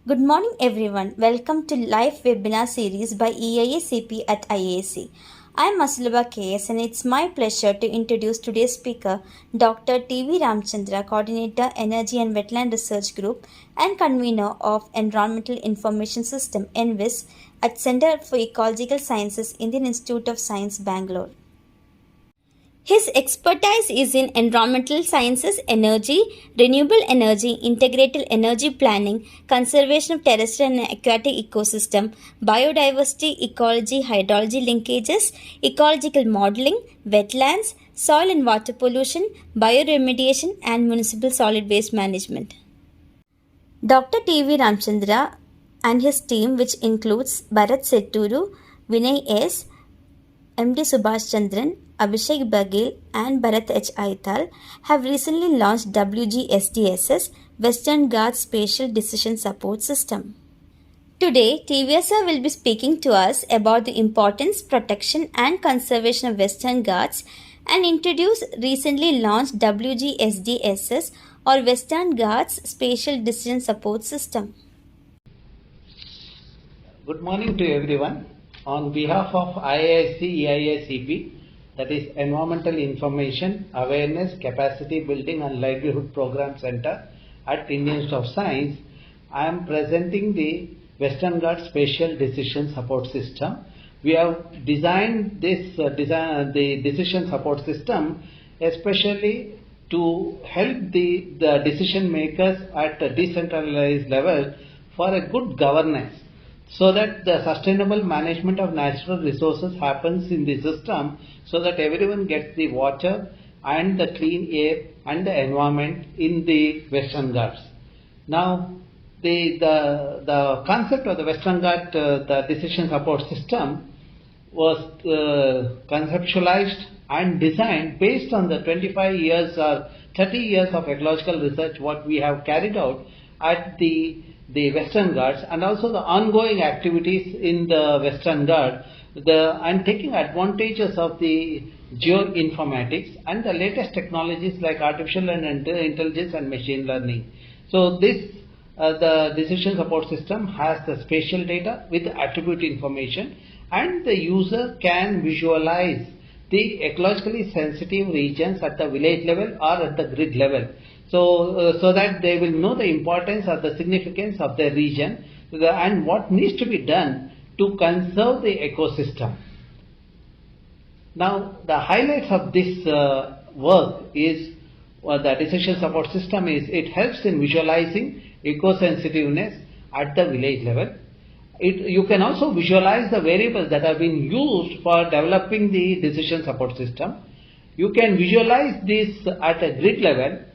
Good morning everyone. Welcome to live webinar series by EISCP at IISC. I'm Maslaba KS and it's my pleasure to introduce today's speaker, Dr. TVRAMACHANDRA, Coordinator Energy and Wetland Research Group and Convener of Environmental Information System (ENVIS) at Center for Ecological Sciences, Indian Institute of Science, Bangalore. His expertise is in environmental sciences, energy, renewable energy, integrated energy planning, conservation of terrestrial and aquatic ecosystem, biodiversity, ecology, hydrology linkages, ecological modeling, wetlands, soil and water pollution, bioremediation, and municipal solid waste management. Dr. T.V. Ramchandra and his team, which includes Bharat Setturu, Vinay S., MD Subhash Chandran, Abhishek Baghel and Bharat H. Aital have recently launched Ghats DSS, Western Ghats Spatial Decision Support System. Today, TVSR will be speaking to us about the importance, protection and conservation of Western Ghats and introduce recently launched WGSDSS or Western Ghats Spatial Decision Support System. Good morning to everyone. On behalf of IISC EISCP, that is Environmental Information, Awareness, Capacity Building and Livelihood Program Center at Indian Institute of Science, I am presenting the Western Ghats Spatial Decision Support System. We have designed this the decision support system especially to help the decision makers at a decentralized level for a good governance, so that the sustainable management of natural resources happens in the system, so that everyone gets the water and the clean air and the environment in the Western Ghats. Now, the concept of the Western Ghats the decision support system was conceptualized and designed based on the 25 years or 30 years of ecological research what we have carried out at the Western Ghats, and also the ongoing activities in the Western Ghats, and taking advantages of the geoinformatics and the latest technologies like artificial intelligence and machine learning. So this the decision support system has the spatial data with attribute information, and the user can visualize the ecologically sensitive regions at the village level or at the grid level. So that they will know the importance or the significance of their region and what needs to be done to conserve the ecosystem. Now, the highlights of this work is the decision support system is it helps in visualizing eco-sensitiveness at the village level. You can also visualize the variables that have been used for developing the decision support system. You can visualize this at a grid level,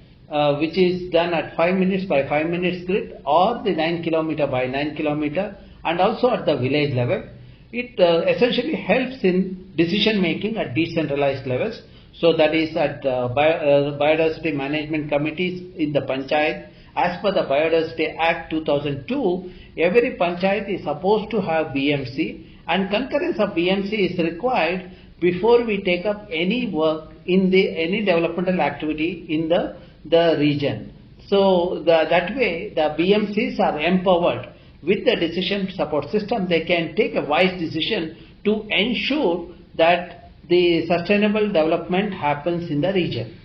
which is done at 5 minutes by 5 minutes grid or the 9 kilometer by 9 kilometer, and also at the village level. It essentially helps in decision making at decentralized levels. So that is at biodiversity management committees in the panchayat. As per the Biodiversity Act 2002, every panchayat is supposed to have BMC, and concurrence of BMC is required before we take up any work in any developmental activity in the region. So that way the BMCs are empowered with the decision support system. They can take a wise decision to ensure that the sustainable development happens in the region.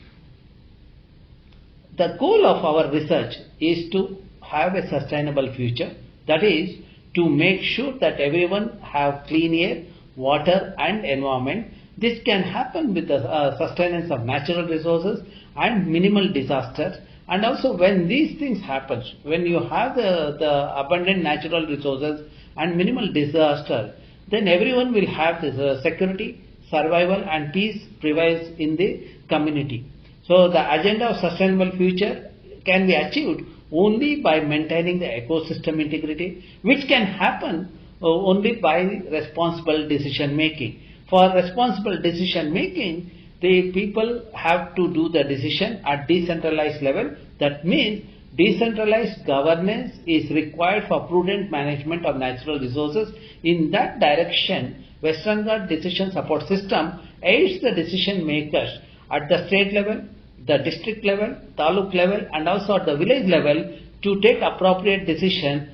The goal of our research is to have a sustainable future, that is to make sure that everyone have clean air, water and environment. This can happen with the sustenance of natural resources and minimal disasters. And also when these things happen, when you have the abundant natural resources and minimal disaster, then everyone will have this security, survival and peace prevails in the community. So the agenda of sustainable future can be achieved only by maintaining the ecosystem integrity, which can happen only by responsible decision making. For responsible decision making, the people have to do the decision at decentralized level. That means decentralized governance is required for prudent management of natural resources. In that direction, Western Ghats Decision Support System aids the decision makers at the state level, the district level, taluk level and also at the village level to take appropriate decision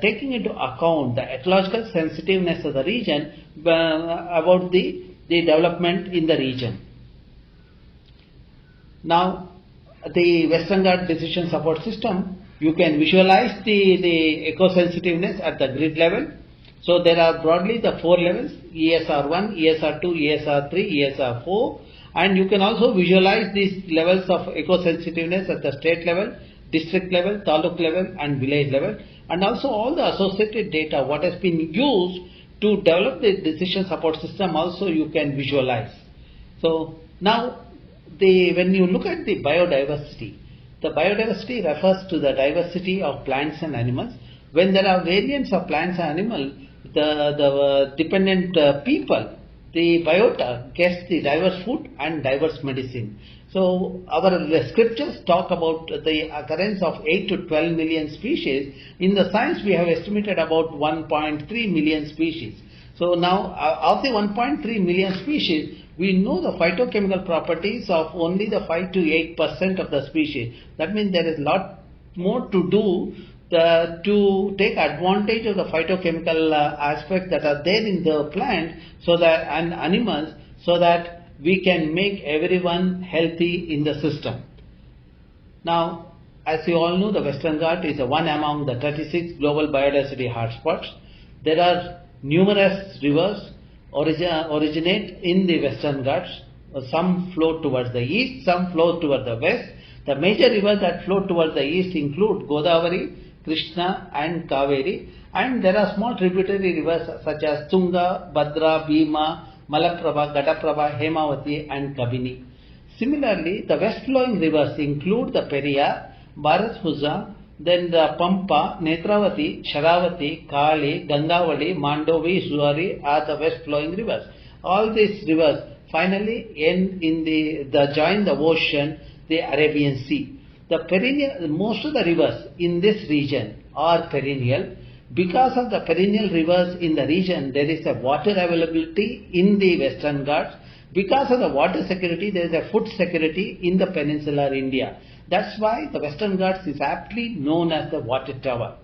taking into account the ecological sensitiveness of the region about the development in the region. Now, the Western Ghats Decision Support System, you can visualize the eco-sensitiveness at the grid level. So there are broadly the 4 levels: ESR1, ESR2, ESR3, ESR4, and you can also visualize these levels of eco-sensitiveness at the state level, district level, taluk level and village level, and also all the associated data what has been used to develop the decision support system also you can visualize. So now when you look at the biodiversity refers to the diversity of plants and animals. When there are variants of plants and animals, the dependent people, the biota gets the diverse food and diverse medicine. So our scriptures talk about the occurrence of 8 to 12 million species. In the science we have estimated about 1.3 million species. So now of the 1.3 million species, we know the phytochemical properties of only the 5 to 8% of the species. That means there is a lot more to do to take advantage of the phytochemical aspects that are there in the plant and animals, so that we can make everyone healthy in the system. Now, as you all know, the Western Ghats is one among the 36 global biodiversity hotspots. There are numerous rivers originate in the Western Ghats. Some flow towards the east, some flow towards the west. The major rivers that flow towards the east include Godavari, Krishna and Kaveri, and there are small tributary rivers such as Tunga, Bhadra, Bhima, Malaprabha, Ghataprabha, Hemavati and Kabini. Similarly, the west flowing rivers include the Periyar, Bharatbhuja, then the Pampa, Netravati, Sharavati, Kali, Gangavali, Mandovi, Zuari are the west flowing rivers. All these rivers finally end in the join the ocean, the Arabian Sea. Most of the rivers in this region are perennial. Because of the perennial rivers in the region, there is a water availability in the Western Ghats. Because of the water security, there is a food security in the peninsular India. That's why the Western Ghats is aptly known as the water tower.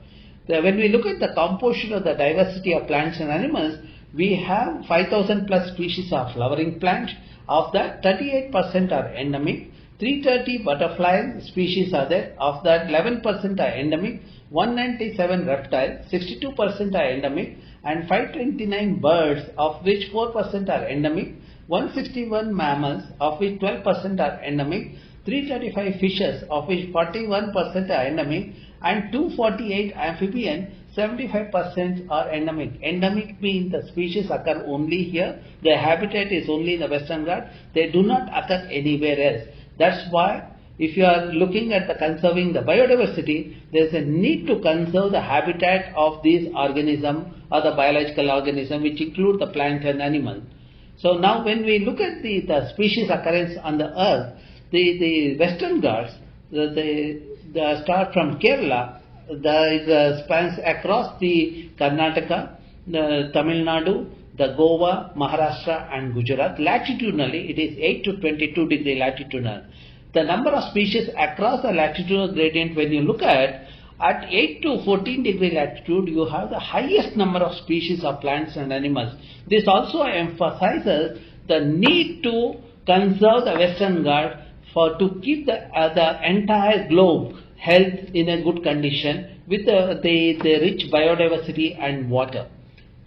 When we look at the composition of the diversity of plants and animals, we have 5,000 plus species of flowering plants. Of that, 38% are endemic. 330 butterfly species are there. Of that, 11% are endemic. 197 reptiles, 62% are endemic, and 529 birds, of which 4% are endemic. 161 mammals, of which 12% are endemic. 335 fishes, of which 41% are endemic, and 248 amphibians, 75% are endemic. Endemic means the species occur only here. Their habitat is only in the Western Ghats. They do not occur anywhere else. That's why if you are looking at the conserving the biodiversity, there is a need to conserve the habitat of these organisms or the biological organism, which include the plant and animal. So now when we look at the species occurrence on the earth, the Western Ghats, the start from Kerala, the spans across the Karnataka, the Tamil Nadu, the Goa, Maharashtra and Gujarat. Latitudinally, it is 8 to 22 degree latitudinal. The number of species across the latitudinal gradient, when you look at 8 to 14 degree latitude, you have the highest number of species of plants and animals. This also emphasizes the need to conserve the Western Ghats to keep the entire globe health in a good condition with the rich biodiversity and water.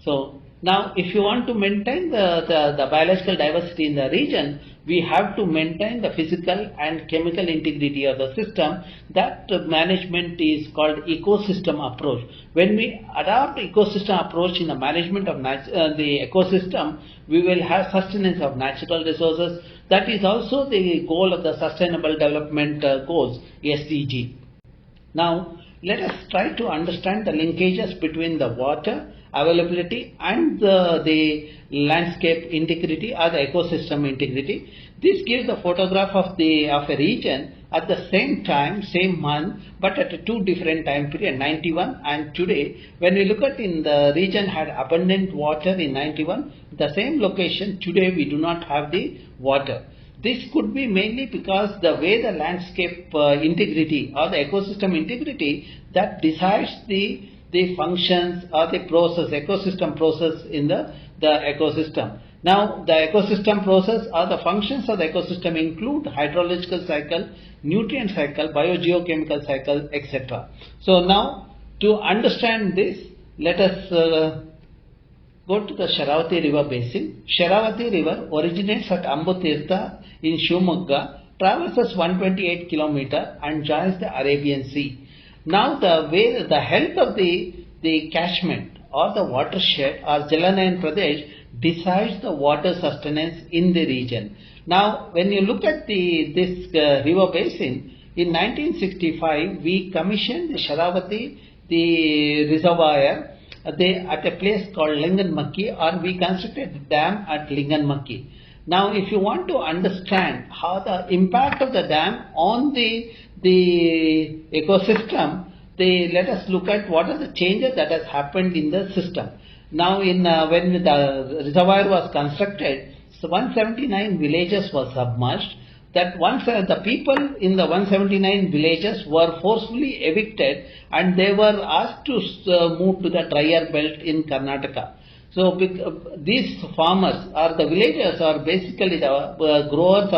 So now, if you want to maintain the biological diversity in the region, we have to maintain the physical and chemical integrity of the system. That management is called ecosystem approach. When we adopt ecosystem approach in the management of the ecosystem, we will have sustenance of natural resources. That is also the goal of the Sustainable Development Goals, SDG. Now, let us try to understand the linkages between the water availability and the landscape integrity or the ecosystem integrity. This gives the photograph of a region at the same time, same month, but at two different time period, 91 and today. When we look at in the region had abundant water in 91, the same location today we do not have the water. This could be mainly because the way the landscape integrity or the ecosystem integrity that decides the functions or the process, ecosystem process in the ecosystem. Now, the ecosystem process or the functions of the ecosystem include hydrological cycle, nutrient cycle, biogeochemical cycle, etc. So now, to understand this, let us go to the Sharavati river basin. Sharavati river originates at Ambutirtha in Shivamogga, traverses 128 km and joins the Arabian Sea. Now the health of the catchment or the watershed or Jalanayan Pradesh decides the water sustenance in the region. Now when you look at this river basin, in 1965 we commissioned the Sharavati, the reservoir, at a place called Linganmakki, or we constructed a dam at Linganmakki. Now if you want to understand how the impact of the dam on the ecosystem, let us look at what are the changes that has happened in the system. Now when the reservoir was constructed, so 179 villages were submerged. That once the people in the 179 villages were forcefully evicted and they were asked to move to the drier belt in Karnataka. So these farmers or the villagers are basically the growers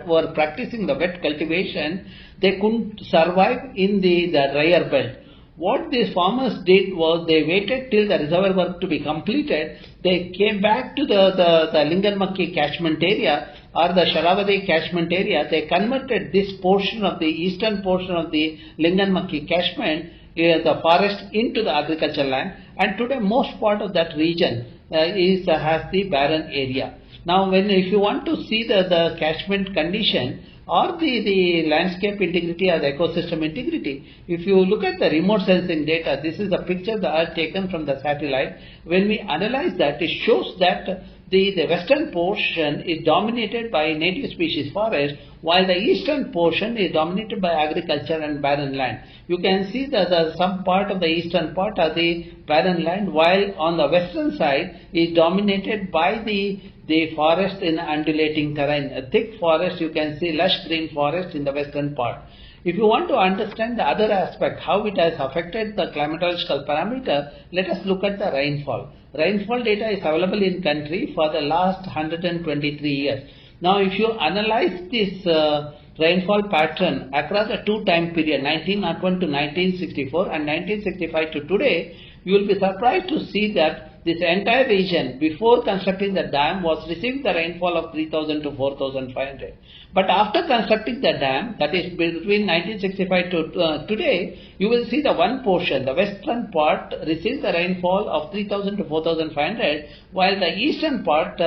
were practicing the wet cultivation. They couldn't survive in the drier belt. What these farmers did was they waited till the reservoir work to be completed. They came back to the Linganmakki catchment area or the Sharavati catchment area. They converted this portion of the eastern portion of the Linganmakki catchment, the forest, into the agricultural land, and today most part of that region has the barren area. Now if you want to see the catchment condition or the landscape integrity or the ecosystem integrity, if you look at the remote sensing data, this is a picture that I have taken from the satellite. When we analyze that, it shows that the western portion is dominated by native species forest, while the eastern portion is dominated by agriculture and barren land. You can see that some part of the eastern part are the barren land, while on the western side is dominated by the forest in undulating terrain. A thick forest, you can see lush green forest in the western part. If you want to understand the other aspect, how it has affected the climatological parameter, let us look at the rainfall. Rainfall data is available in country for the last 123 years. Now if you analyze this rainfall pattern across a two time period, 1901 to 1964 and 1965 to today, you will be surprised to see that this entire region before constructing the dam was receiving the rainfall of 3000 to 4500. But after constructing the dam, that is between 1965 to today, you will see the one portion, the western part, receives the rainfall of 3000 to 4500, while the eastern part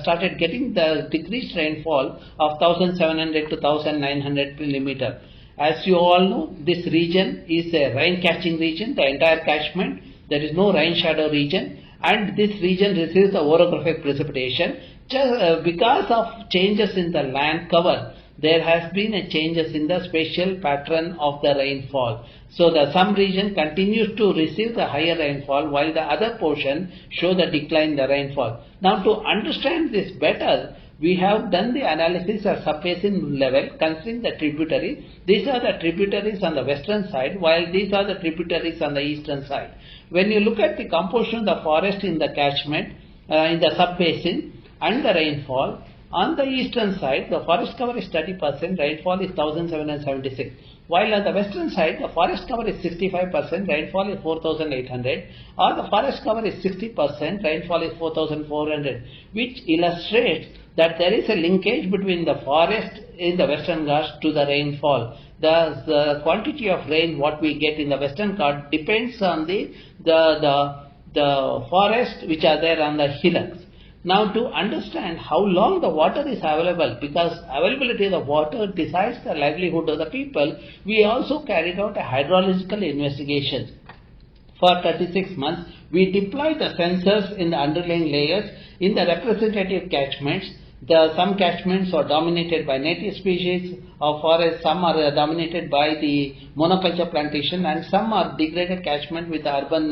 started getting the decreased rainfall of 1700 to 1900 millimeter. As you all know, this region is a rain catching region, the entire catchment. There is no rain shadow region, and this region receives the orographic precipitation. Just because of changes in the land cover, there has been a changes in the spatial pattern of the rainfall. So some region continues to receive the higher rainfall, while the other portion show the decline in the rainfall. Now to understand this better, we have done the analysis at subbasin level considering the tributaries. These are the tributaries on the western side, while these are the tributaries on the eastern side. When you look at the composition of the forest in the catchment, in the subbasin and the rainfall, on the eastern side, the forest cover is 30%, rainfall is 1776. While on the western side, the forest cover is 65%, rainfall is 4800, or the forest cover is 60%, rainfall is 4400, which illustrates that there is a linkage between the forest in the Western Ghats to the rainfall. The quantity of rain what we get in the Western Ghats depends on the forest which are there on the hillocks. Now to understand how long the water is available, because availability of the water decides the livelihood of the people, we also carried out a hydrological investigation. For 36 months, we deployed the sensors in the underlying layers in the representative catchments. Some catchments are dominated by native species of forest, some are dominated by the monoculture plantation, and some are degraded catchment with the urban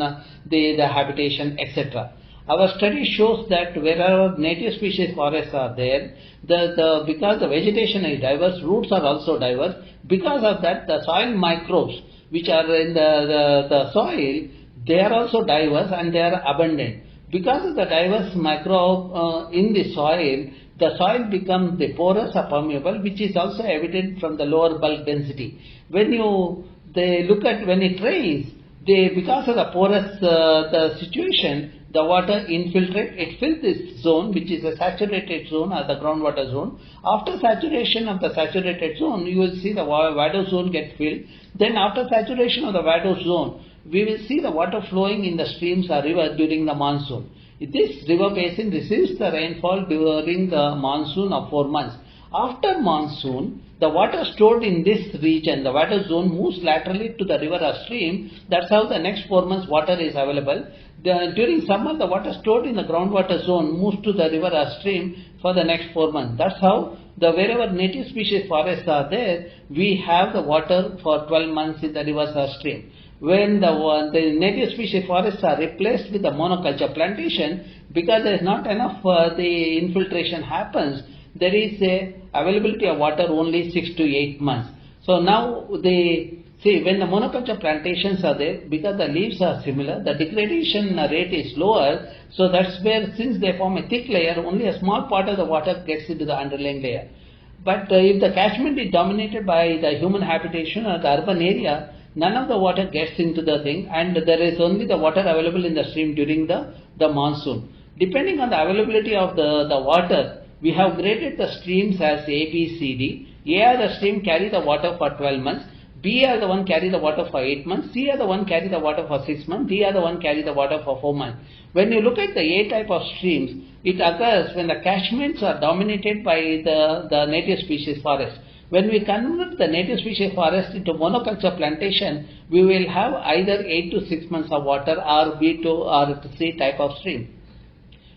the habitation, etc. Our study shows that wherever native species forests are there, because the vegetation is diverse, roots are also diverse. Because of that, the soil microbes which are in the soil, they are also diverse and they are abundant. Because of the diverse microbe in the soil becomes the porous or permeable, which is also evident from the lower bulk density. When it rains, because of the porous the situation, the water infiltrates, it fills this zone, which is a saturated zone or the groundwater zone. After saturation of the saturated zone, you will see the Vado zone get filled. Then after saturation of the Vado zone, we will see the water flowing in the streams or rivers during the monsoon. This river basin receives the rainfall during the monsoon of 4 months. After monsoon, the water stored in this region, the water zone, moves laterally to the river or stream. That's how the next 4 months water is available. During summer, the water stored in the groundwater zone moves to the river or stream for the next 4 months. That's how wherever native species forests are there, we have the water for 12 months in the rivers or stream. When the native species forests are replaced with the monoculture plantation, because there is not enough the infiltration happens, there is a availability of water only 6 to 8 months. So now when the monoculture plantations are there, because the leaves are similar, the degradation rate is lower. So that's where, since they form a thick layer, only a small part of the water gets into the underlying layer. But if the catchment is dominated by the human habitation or the urban area, none of the water gets into the thing, and there is only the water available in the stream during the monsoon. Depending on the availability of the water, we have graded the streams as A, B, C, D. A are the stream carry the water for 12 months. B are the one carry the water for 8 months. C are the one carry the water for 6 months. D are the one carry the water for 4 months. When you look at the A type of streams, it occurs when the catchments are dominated by the native species forest. When we convert the native species forest into monoculture plantation, we will have either 8 to 6 months of water or B to or C type of stream.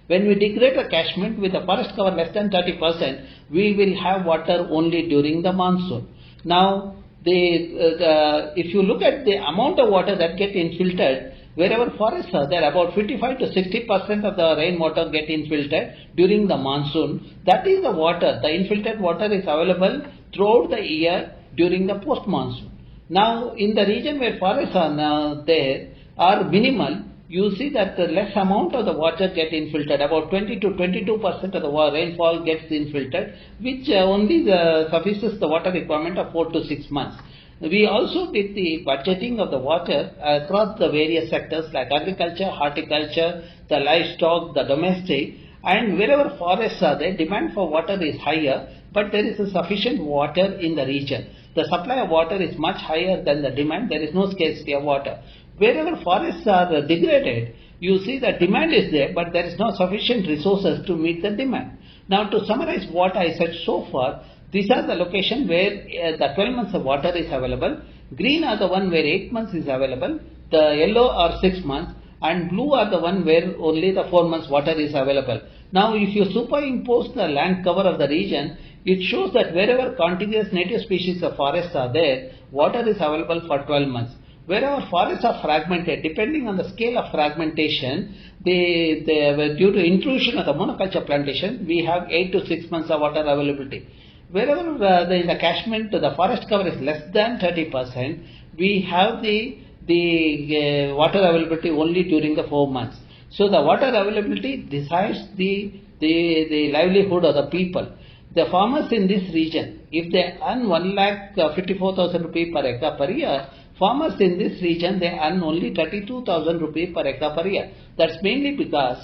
When we degrade the catchment with the forest cover less than 30%, we will have water only during the monsoon. Now, if you look at the amount of water that get infiltrated, wherever forests are there, about 55 to 60% of the rainwater get infiltrated during the monsoon. That is the water. The infiltrated water is available throughout the year during the post-monsoon. Now, in the region where forests are now there are minimal, you see that the less amount of the water get infiltrated, about 20 to 22% of the rainfall gets infiltrated, which only suffices the water requirement of 4 to 6 months. We also did the budgeting of the water across the various sectors like agriculture, horticulture, the livestock, the domestic, and wherever forests are there, demand for water is higher, but there is a sufficient water in the region. The supply of water is much higher than the demand. There is no scarcity of water. Wherever forests are degraded, you see the demand is there, but there is no sufficient resources to meet the demand. Now, to summarize what I said so far, these are the locations where the 12 months of water is available. Green are the one where 8 months is available. The yellow are 6 months, and blue are the one where only the 4 months water is available. Now, if you superimpose the land cover of the region, it shows that wherever contiguous native species of forests are there, water is available for 12 months. Wherever forests are fragmented, depending on the scale of fragmentation, due to intrusion of the monoculture plantation, we have 8 to 6 months of water availability. Wherever in the catchment the forest cover is less than 30%, we have the water availability only during the 4 months. So the water availability decides the livelihood of the people. The farmers in this region, if they earn 1,54,000 rupees per hectare per year, farmers in this region, they earn only 32,000 rupees per hectare per year. That's mainly because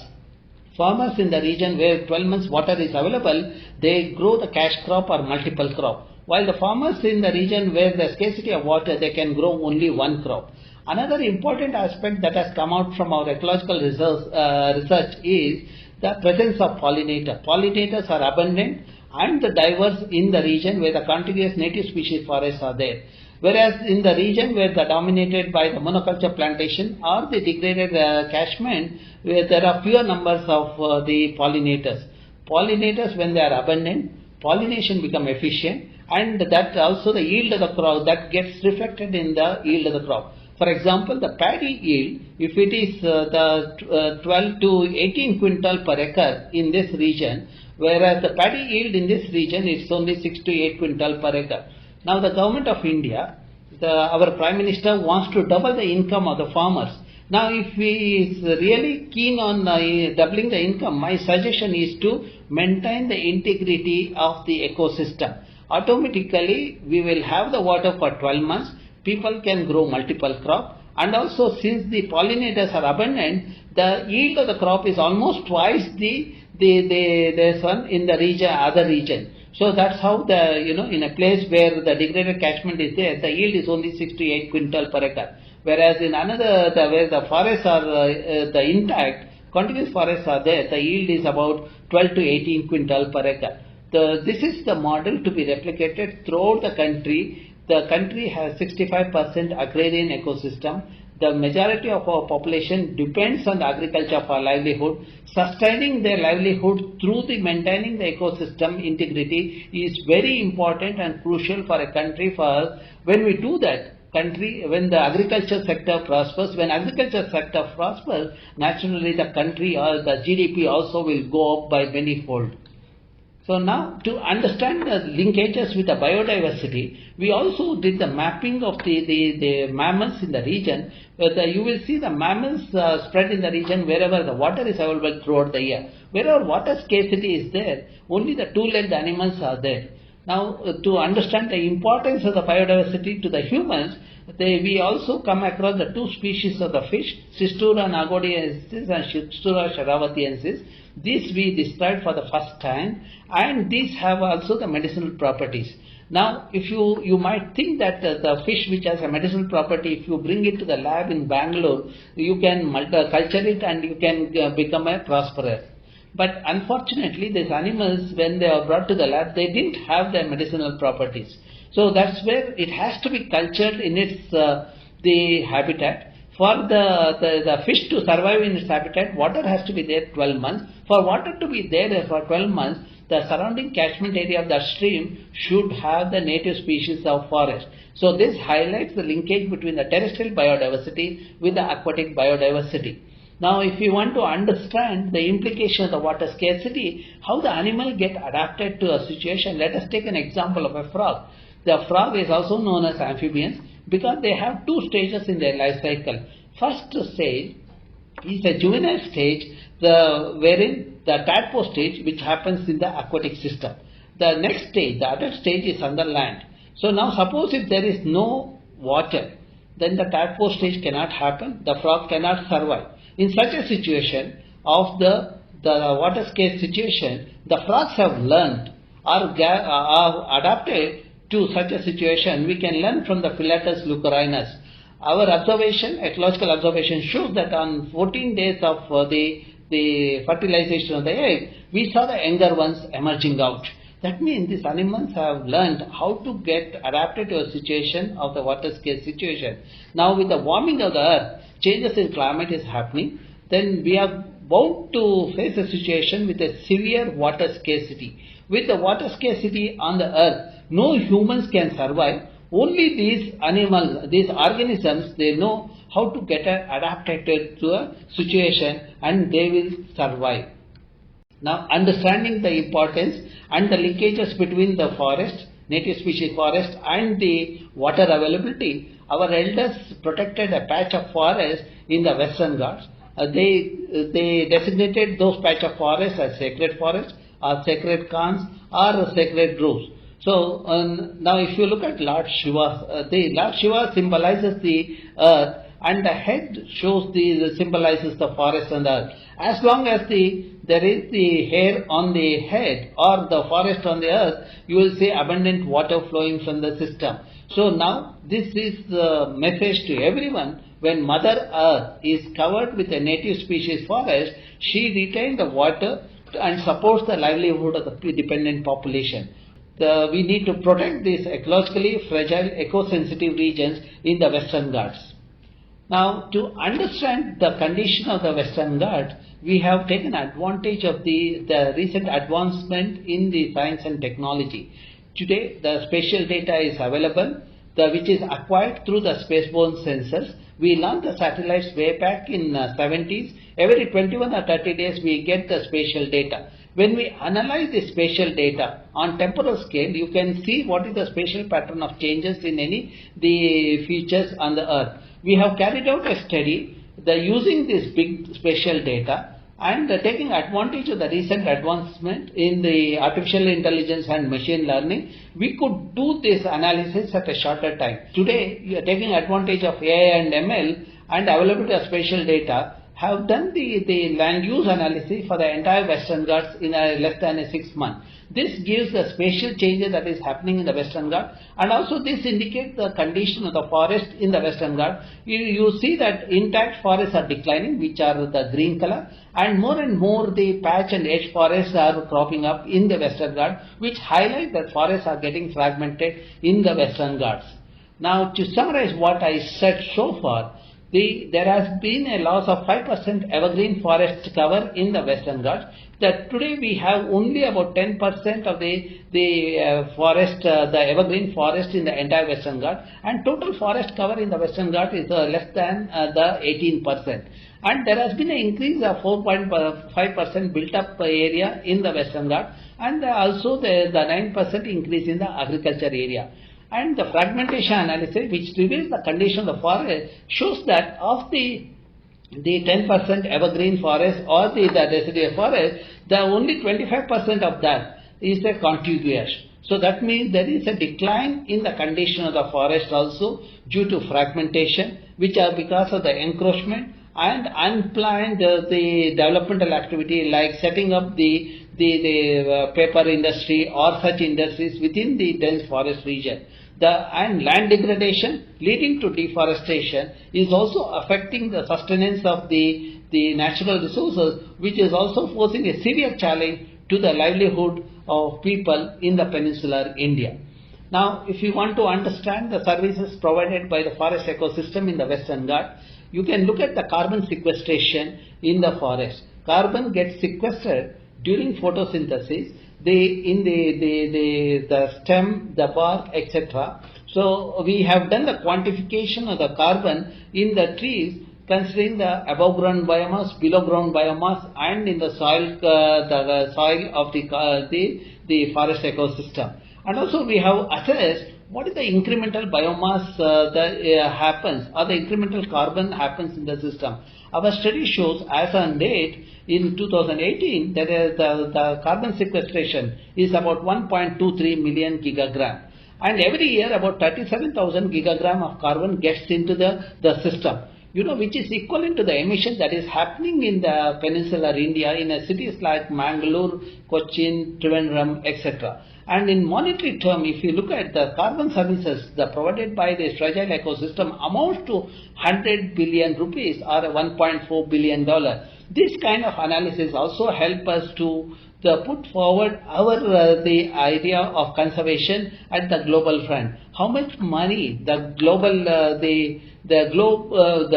farmers in the region where 12 months water is available, they grow the cash crop or multiple crop. While the farmers in the region where the scarcity of water, they can grow only one crop. Another important aspect that has come out from our ecological research is the presence of pollinators. Pollinators are abundant and diverse in the region where the contiguous native species forests are there. Whereas in the region where they are dominated by the monoculture plantation or the degraded catchment, where there are fewer numbers of the pollinators. Pollinators, when they are abundant, pollination become efficient, and that also the yield of the crop that gets reflected in the yield of the crop. For example, the paddy yield, if it is 12 to 18 quintal per acre in this region, whereas the paddy yield in this region is only 6 to 8 quintal per acre. Now the government of India, our Prime Minister wants to double the income of the farmers. Now if he is really keen on doubling the income, my suggestion is to maintain the integrity of the ecosystem. Automatically we will have the water for 12 months, people can grow multiple crop, and also since the pollinators are abundant, the yield of the crop is almost twice this one in the region, other region. So that's how in a place where the degraded catchment is there, the yield is only 6 to 8 quintal per acre. Whereas in another, where the forests are the intact, continuous forests are there, the yield is about 12 to 18 quintal per acre. This is the model to be replicated throughout the country. The country has 65% agrarian ecosystem. The majority of our population depends on the agriculture for livelihood. Sustaining their livelihood through the maintaining the ecosystem integrity is very important and crucial for a country. For us, when we do that, when the agriculture sector prospers, naturally the country or the GDP also will go up by many fold. So now, to understand the linkages with the biodiversity, we also did the mapping of the mammals in the region. You will see the mammals spread in the region wherever the water is available throughout the year. Wherever water scarcity is there, only the two-legged animals are there. Now, to understand the importance of the biodiversity to the humans, we also come across the two species of the fish, Sistura nagodiensis and Sistura sharavatiensis. These we described for the first time, and these have also the medicinal properties. Now, if you might think that the fish which has a medicinal property, if you bring it to the lab in Bangalore, you can culture it and you can become a prosperer. But unfortunately, these animals, when they are brought to the lab, they didn't have their medicinal properties. So that's where it has to be cultured in its the habitat. For the fish to survive in its habitat, water has to be there 12 months. For water to be there for 12 months, the surrounding catchment area of the stream should have the native species of forest. So this highlights the linkage between the terrestrial biodiversity with the aquatic biodiversity. Now, if you want to understand the implication of the water scarcity, how the animal get adapted to a situation, let us take an example of a frog. The frog is also known as amphibians because they have two stages in their life cycle. First stage is a juvenile stage, wherein the tadpole stage, which happens in the aquatic system. The next stage, the adult stage, is on the land. So now suppose if there is no water, then the tadpole stage cannot happen, the frog cannot survive. In such a situation of the water scarce situation, the frogs have learned or adapted to such a situation. We can learn from the Philatus leucorinus. Our observation, ecological observation, shows that on 14 days of the fertilization of the egg, we saw the younger ones emerging out. That means these animals have learned how to get adapted to a situation of the water scarce situation. Now with the warming of the earth, changes in climate is happening, then we are bound to face a situation with a severe water scarcity. With the water scarcity on the earth, no humans can survive. Only these animals, these organisms, they know how to get adapted to a situation and they will survive. Now, understanding the importance and the linkages between the forest, native species forest, and the water availability, our elders protected a patch of forest in the Western Ghats. They designated those patch of forest as sacred forest, or sacred khans, or sacred groves. So now, if you look at Lord Shiva, Lord Shiva symbolizes the earth, and the head symbolizes the forest and the earth. As long as there is the hair on the head or the forest on the earth, you will see abundant water flowing from the system. So now this is the message to everyone. When Mother Earth is covered with a native species forest, she retains the water and supports the livelihood of the dependent population. We need to protect these ecologically fragile, eco-sensitive regions in the Western Ghats. Now, to understand the condition of the Western Ghats, we have taken advantage of the recent advancement in the science and technology. Today, the spatial data is available. which is acquired through the spaceborne sensors. We launch the satellites way back in 70s. Every 21 or 30 days we get the spatial data. When we analyze the spatial data on temporal scale, you can see what is the spatial pattern of changes in the features on the Earth. We have carried out a study using this big spatial data and taking advantage of the recent advancement in the artificial intelligence and machine learning, we could do this analysis at a shorter time. Today, you are taking advantage of AI and ML and availability of spatial data, have done the land use analysis for the entire Western Ghats in less than 6 months. This gives the spatial changes that is happening in the Western Ghats, and also this indicates the condition of the forest in the Western Ghats. You see that intact forests are declining, which are the green color, and more the patch and edge forests are cropping up in the Western Ghats, which highlight that forests are getting fragmented in the Western Ghats. Now, to summarize what I said so far, there has been a loss of 5% evergreen forest cover in the Western Ghats. That today we have only about 10% of the forest, the evergreen forest in the entire Western Ghats, and total forest cover in the Western Ghats is less than the 18%. And there has been an increase of 4.5% built up area in the Western Ghats, and also the 9% increase in the agriculture area. And the fragmentation analysis, which reveals the condition of the forest, shows that of the 10% evergreen forest or the deciduous forest, the only 25% of that is a contiguous. So that means there is a decline in the condition of the forest also due to fragmentation, which are because of the encroachment and unplanned the developmental activity like setting up the paper industry or such industries within the dense forest region. And land degradation leading to deforestation is also affecting the sustenance of the natural resources, which is also posing a severe challenge to the livelihood of people in the peninsular India. Now, if you want to understand the services provided by the forest ecosystem in the Western Ghats, you can look at the carbon sequestration in the forest. Carbon gets sequestered during photosynthesis in the stem, the bark, etc. So we have done the quantification of the carbon in the trees, considering the above ground biomass, below ground biomass, and in the soil, the soil of the forest ecosystem. And also we have assessed what is the incremental biomass that happens, or the incremental carbon happens in the system. Our study shows, as on date, in 2018, that the carbon sequestration is about 1.23 million gigagram. And every year, about 37,000 gigagram of carbon gets into the system, which is equivalent to the emission that is happening in the peninsular India in cities like Mangalore, Cochin, Trivandrum, etc. And in monetary term, if you look at the carbon services provided by this fragile ecosystem amounts to 100 billion rupees or $1.4 billion. This kind of analysis also help us to put forward the idea of conservation at the global front. How much money the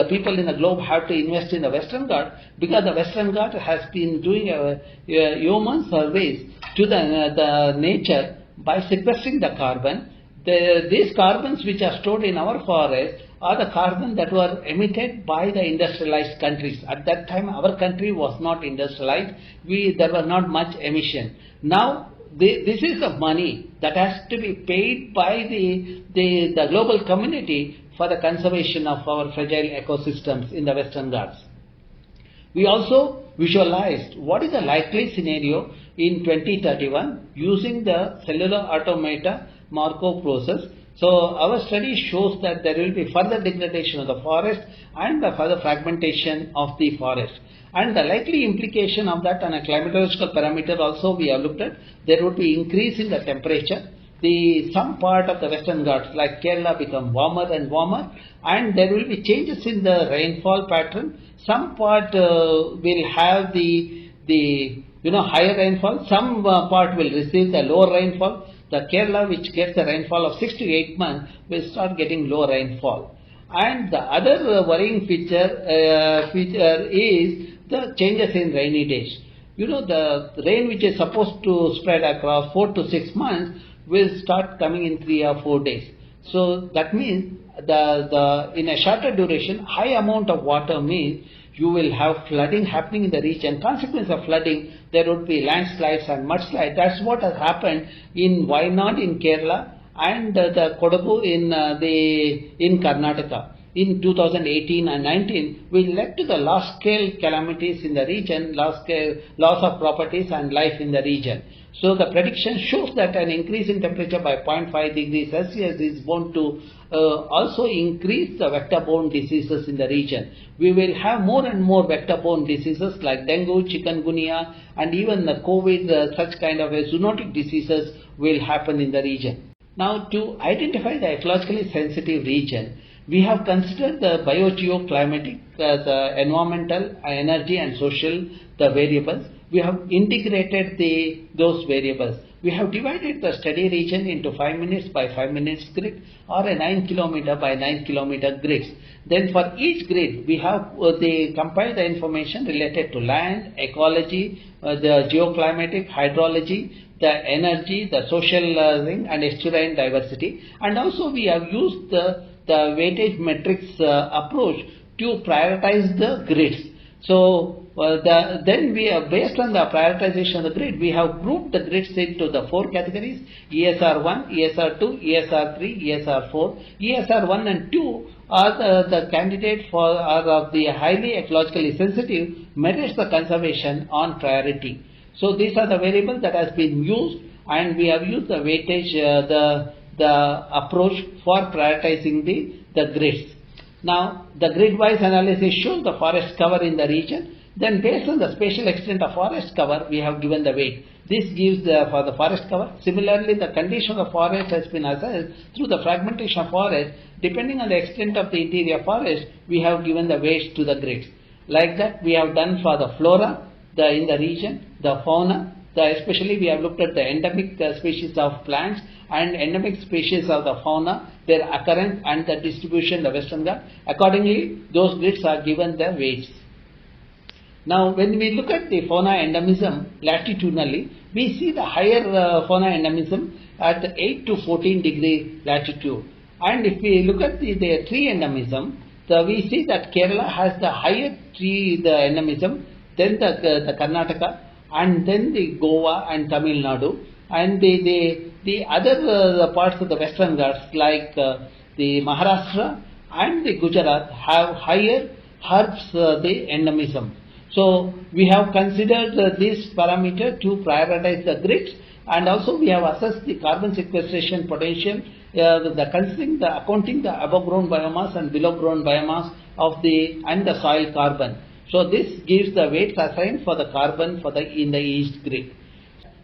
people in the globe have to invest in the Western Ghats, because the Western Ghats has been doing a human surveys to the nature by sequestering the carbon. These carbons which are stored in our forest are the carbon that were emitted by the industrialized countries. At that time, our country was not industrialized. There was not much emission. Now, this is the money that has to be paid by the global community for the conservation of our fragile ecosystems in the Western Ghats. We also visualized what is the likely scenario in 2031 using the cellular automata Markov process. So our study shows that there will be further degradation of the forest and the further fragmentation of the forest. And the likely implication of that on a climatological parameter also we have looked at. There would be increase in the temperature. Some part of the Western Ghats like Kerala become warmer and warmer, and there will be changes in the rainfall pattern. Some part will have the higher rainfall. Some part will receive the lower rainfall. The Kerala, which gets the rainfall of 6 to 8 months, will start getting low rainfall. And the other worrying feature is the changes in rainy days. The rain which is supposed to spread across 4 to 6 months will start coming in 3 or 4 days. So that means in a shorter duration, high amount of water means you will have flooding happening in the region. Consequence of flooding, there would be landslides and mudslides. That's what has happened in Wayanad in Kerala and the Kodagu in Karnataka. In 2018 and 19, which led to the large-scale calamities in the region, large-scale loss of properties and life in the region. So the prediction shows that an increase in temperature by 0.5 degrees Celsius is bound to also increase the vector-borne diseases in the region. We will have more and more vector-borne diseases like dengue, chikungunya, and even the COVID, such kind of zoonotic diseases will happen in the region. Now, to identify the ecologically sensitive region, we have considered the biogeoclimatic, the environmental, energy and social, the variables. We have integrated those variables. We have divided the study region into 5 minutes by 5 minutes grid or a 9 kilometer by 9 kilometer grids. Then for each grid, we have they compile the information related to land, ecology, the geoclimatic, hydrology, the energy, the social thing, and estuarine diversity. And also we have used the weightage matrix approach to prioritize the grids. So then we are based on the prioritization of the grid, we have grouped the grids into the 4 categories: ESR1, ESR2, ESR3, ESR4. ESR1 and 2 are the candidate are of the highly ecologically sensitive, merits the conservation on priority. So these are the variables that has been used, and we have used the weightage, the approach for prioritizing the grids. Now, the grid-wise analysis shows the forest cover in the region. Then based on the spatial extent of forest cover, we have given the weight. This gives for the forest cover. Similarly, the condition of the forest has been assessed through the fragmentation of forest. Depending on the extent of the interior forest, we have given the weights to the grids. Like that, we have done for the flora in the region, the fauna, especially we have looked at the endemic species of plants and endemic species of the fauna, their occurrence and the distribution in the Western Ghats. Accordingly, those grids are given the weights. Now, when we look at the fauna endemism latitudinally, we see the higher fauna endemism at 8 to 14 degree latitude. And if we look at the tree endemism, we see that Kerala has the higher tree endemism, then the Karnataka, and then the Goa and Tamil Nadu, and the other parts of the Western Ghats like the Maharashtra and the Gujarat have higher herbs the endemism. So we have considered this parameter to prioritize the grids, and also we have assessed the carbon sequestration potential, accounting the above ground biomass and below ground biomass and the soil carbon. So this gives the weights assigned for the carbon in the east grid.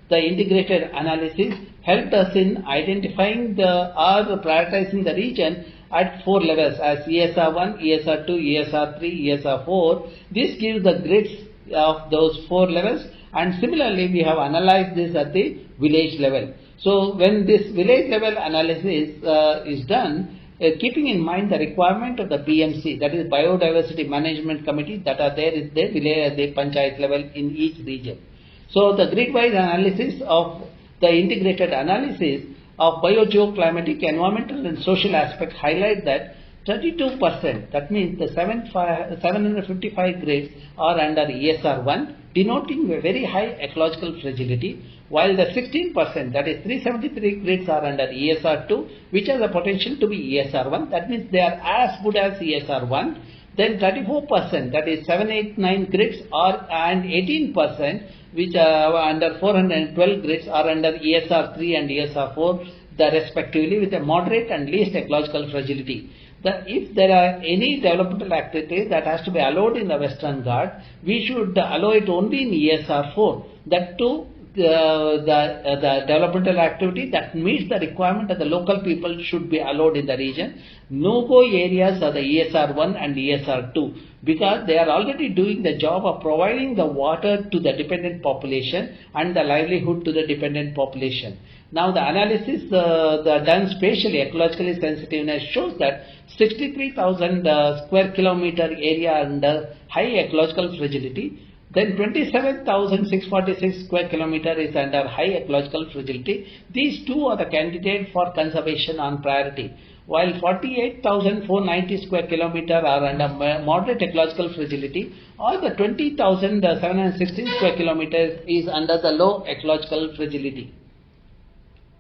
The integrated analysis helped us in identifying or prioritizing the region at 4 levels as ESR1, ESR2, ESR3, ESR4. This gives the grids of those 4 levels, and similarly we have analyzed this at the village level. So when this village level analysis is done, keeping in mind the requirement of the BMC, that is Biodiversity Management Committee, that are there is the village at the panchayat level in each region. So the grid-wise analysis of the integrated analysis of biogeoclimatic, environmental and social aspects highlight that 32%, that means the 755 grids are under ESR1, denoting a very high ecological fragility, while the 16%, that is 373 grids are under ESR2, which has the potential to be ESR1, that means they are as good as ESR1. Then 34%, that is 789 grids and 18%, which are under 412 grids are under ESR3 and ESR4, respectively, with a moderate and least ecological fragility. If there are any developmental activities that has to be allowed in the Western Ghats, we should allow it only in ESR4. That too, the developmental activity that meets the requirement of the local people should be allowed in the region. No-go areas are the ESR1 and ESR2 because they are already doing the job of providing the water to the dependent population and the livelihood to the dependent population. Now the analysis done spatially, ecologically sensitiveness shows that 63,000 square kilometer area under high ecological fragility, Then 27,646 square kilometer is under high ecological fragility. These two are the candidate for conservation on priority, while 48,490 square kilometer are under moderate ecological fragility, or the 20,716 square kilometers is under the low ecological fragility.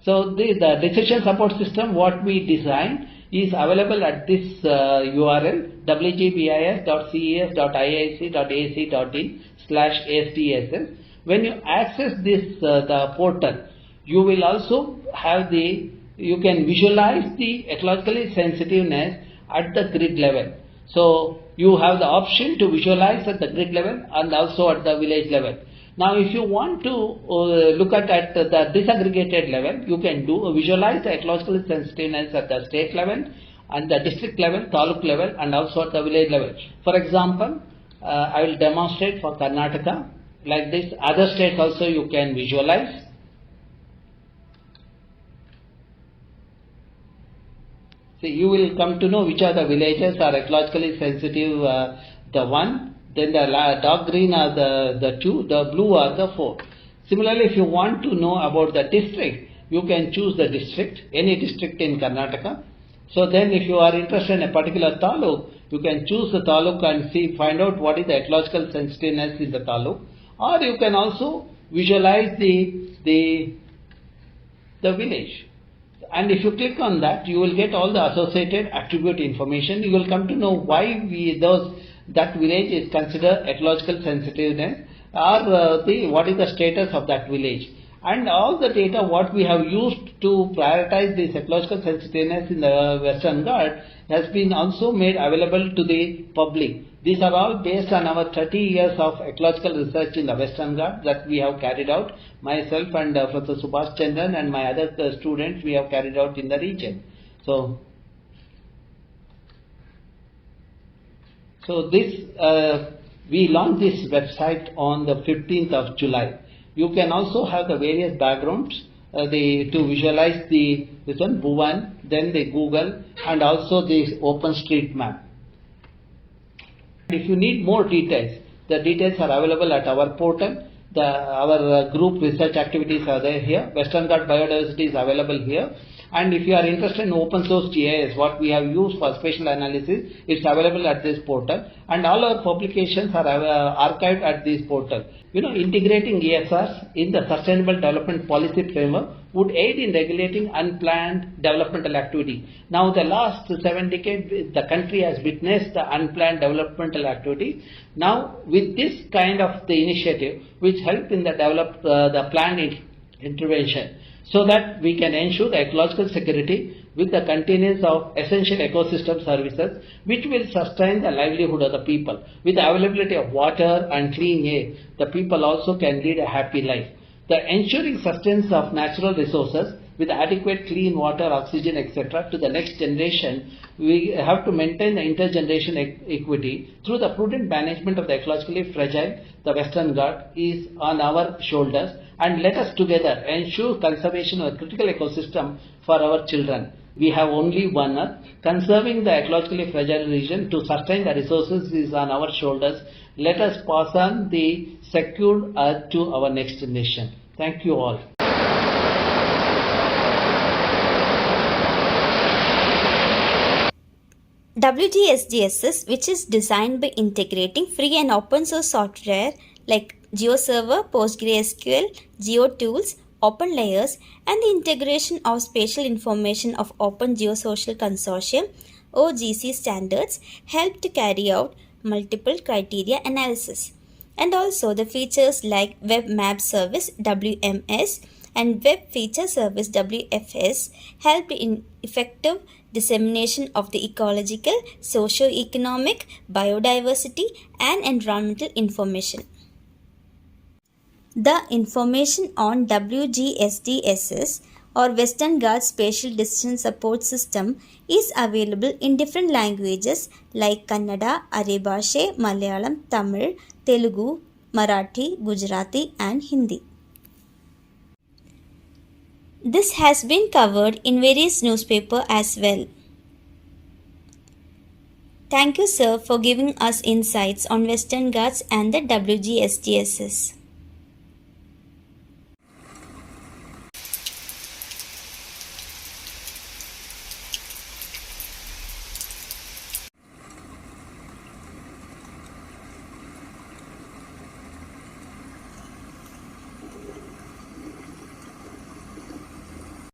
So the decision support system what we designed is available at this URL wgbis.ces.iisc.ac.in/sdss. When you access this the portal, you will also have you can visualize the ecologically sensitiveness at the grid level. So you have the option to visualize at the grid level and also at the village level. Now, if you want to look at the disaggregated level, you can visualize the ecological sensitiveness at the state level and the district level, taluk level, and also at the village level. For example, I will demonstrate for Karnataka like this. Other states also you can visualize. See, you will come to know which are the villages are ecologically sensitive. The one. Then the dark green are the two, the blue are the four. Similarly, if you want to know about the district, you can choose the district, any district in Karnataka. So then if you are interested in a particular taluk, you can choose the taluk and find out what is the ecological sensitiveness in the taluk. Or you can also visualize the village. And if you click on that, you will get all the associated attribute information. You will come to know why that village is considered ecological sensitiveness, or what is the status of that village. And all the data what we have used to prioritize this ecological sensitiveness in the Western Ghats has been also made available to the public. These are all based on our 30 years of ecological research in the Western Ghats that we have carried out. Myself and Professor Subhash Chandran and my other students we have carried out in the region. So this we launched this website on the 15th of July. You can also have the various backgrounds to visualize this one Bhuvan, then the Google, and also the OpenStreetMap. If you need more details, the details are available at our portal. Our group research activities are there here. Western Ghats Biodiversity is available here. And if you are interested in open source GIS, what we have used for spatial analysis, it's available at this portal. And all our publications are archived at this portal. Integrating ESRs in the Sustainable Development Policy Framework would aid in regulating unplanned developmental activity. Now, the last 7 decades, the country has witnessed the unplanned developmental activity. Now, with this kind of the initiative, which help in the planned intervention, so that we can ensure the ecological security with the continuance of essential ecosystem services which will sustain the livelihood of the people. With the availability of water and clean air, the people also can lead a happy life. The ensuring sustenance of natural resources with adequate clean water, oxygen, etc. to the next generation, we have to maintain the intergeneration equity through the prudent management of the ecologically fragile. The Western Ghats is on our shoulders, and let us together ensure conservation of a critical ecosystem for our children. We have only one earth. Conserving the ecologically fragile region to sustain the resources is on our shoulders. Let us pass on the secured earth to our next generation. Thank you all. Ghats DSS, which is designed by integrating free and open source software like GeoServer, PostgreSQL, GeoTools, OpenLayers, and the integration of spatial information of Open Geosocial Consortium (OGC) standards, help to carry out multiple criteria analysis. And also the features like Web Map Service (WMS) and Web Feature Service (WFS) help in effective dissemination of the ecological, socio-economic, biodiversity, and environmental information. The information on WGSDSS or Western Ghats Spatial Decision Support System is available in different languages like Kannada, Arabashe, Malayalam, Tamil, Telugu, Marathi, Gujarati, and Hindi. This has been covered in various newspapers as well. Thank you, sir, for giving us insights on Western Ghats and the WGSDSS.